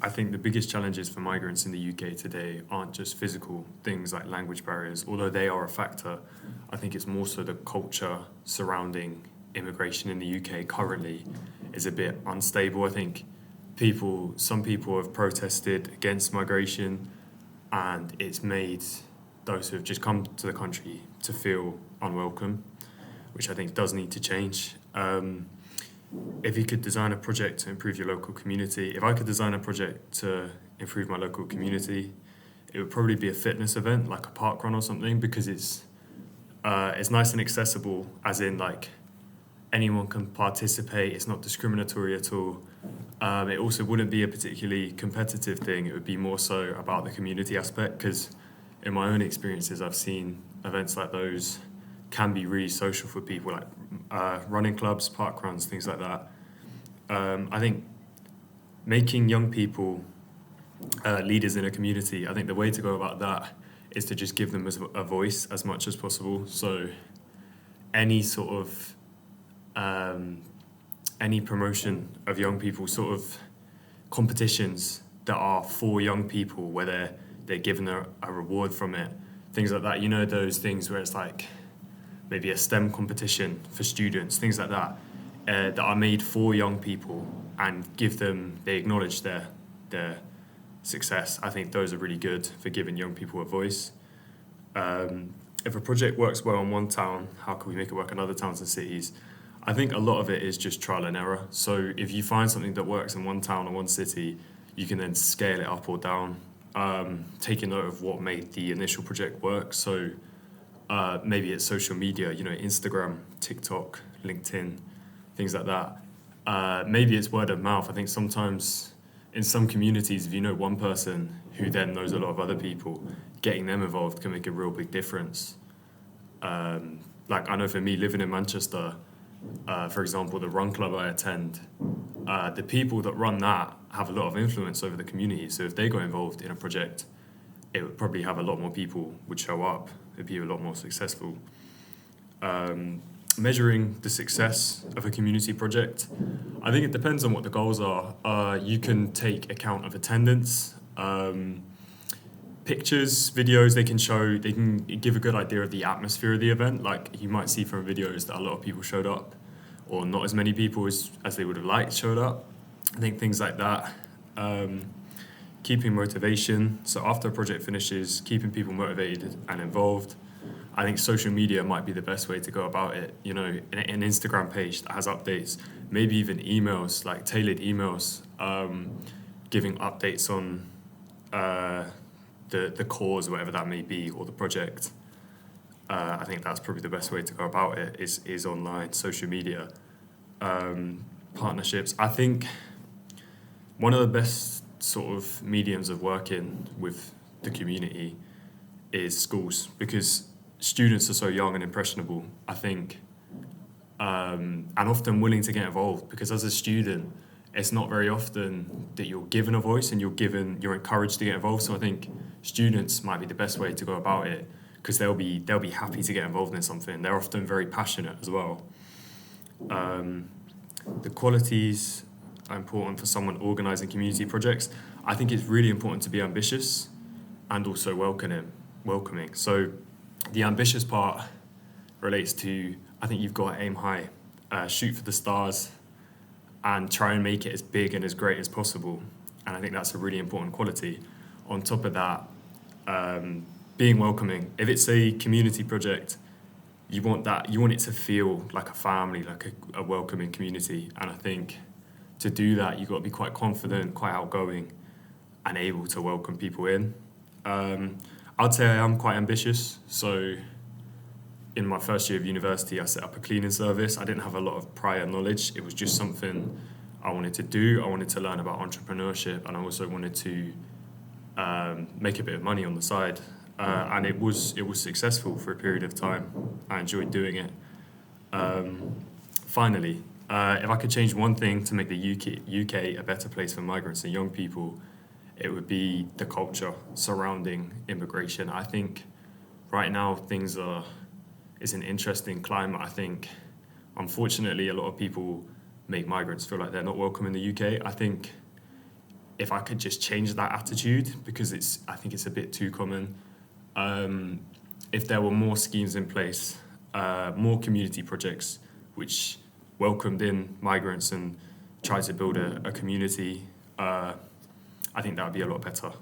I think the biggest challenges for migrants in the UK today aren't just physical things like language barriers, although they are a factor. I think it's more so the culture surrounding immigration in the UK currently is a bit unstable. I think some people have protested against migration, and it's made those who have just come to the country to feel unwelcome, which I think does need to change. If you could design a project to improve your local community, if I could design a project to improve my local community, it would probably be a fitness event like a park run or something, because it's nice and accessible, as in like anyone can participate. It's not discriminatory at all. It also wouldn't be a particularly competitive thing. It would be more so about the community aspect, because in my own experiences, I've seen events like those can be really social for people, like running clubs, park runs, things like that. I think making young people leaders in a community, I think the way to go about that is to just give them a voice as much as possible. So any sort of any promotion of young people, sort of competitions that are for young people, where they're given a reward from it, things like that. You know, those things where it's like maybe a STEM competition for students, things like that, that are made for young people and they acknowledge their success. I think those are really good for giving young people a voice. If a project works well in one town, how can we make it work in other towns and cities? I think a lot of it is just trial and error. So if you find something that works in one town or one city, you can then scale it up or down, taking note of what made the initial project work. So maybe it's social media, Instagram, TikTok, LinkedIn, things like that. Maybe it's word of mouth. I think sometimes in some communities, if you know one person who then knows a lot of other people, getting them involved can make a real big difference. Like I know for me, living in Manchester, for example, the run club I attend, the people that run that have a lot of influence over the community. So if they got involved in a project, it would probably have a lot more people would show up. It'd be a lot more successful. Measuring the success of a community project, I think it depends on what the goals are. You can take account of attendance, pictures, videos. They can give a good idea of the atmosphere of the event. Like you might see from videos that a lot of people showed up, or not as many people as they would have liked showed up. I think things like that. Keeping motivation. So after a project finishes, keeping people motivated and involved. I think social media might be the best way to go about it. An Instagram page that has updates, maybe even emails, like tailored emails, giving updates on the cause, whatever that may be, or the project. I think that's probably the best way to go about it is online, social media. Partnerships. I think one of the best sort of mediums of working with the community is schools, because students are so young and impressionable, I think, and often willing to get involved, because as a student, it's not very often that you're given a voice and you're encouraged to get involved. So I think students might be the best way to go about it, because they'll be happy to get involved in something. They're often very passionate as well. The qualities are important for someone organising community projects. I think it's really important to be ambitious and also welcoming. So the ambitious part relates to, I think you've got to aim high, shoot for the stars, and try and make it as big and as great as possible. And I think that's a really important quality. On top of that, being welcoming. If it's a community project, you want it to feel like a family, like a welcoming community. And I think to do that, you've got to be quite confident, quite outgoing, and able to welcome people in. I'd say I am quite ambitious. So in my first year of university, I set up a cleaning service. I didn't have a lot of prior knowledge. It was just something I wanted to do. I wanted to learn about entrepreneurship, and I also wanted to make a bit of money on the side. And it was successful for a period of time. I enjoyed doing it. Finally, if I could change one thing to make the UK a better place for migrants and young people, it would be the culture surrounding immigration. I think right now it's an interesting climate. I think, unfortunately, a lot of people make migrants feel like they're not welcome in the UK. I think if I could just change that attitude, because I think it's a bit too common. If there were more schemes in place, more community projects which welcomed in migrants and tried to build a community, I think that would be a lot better.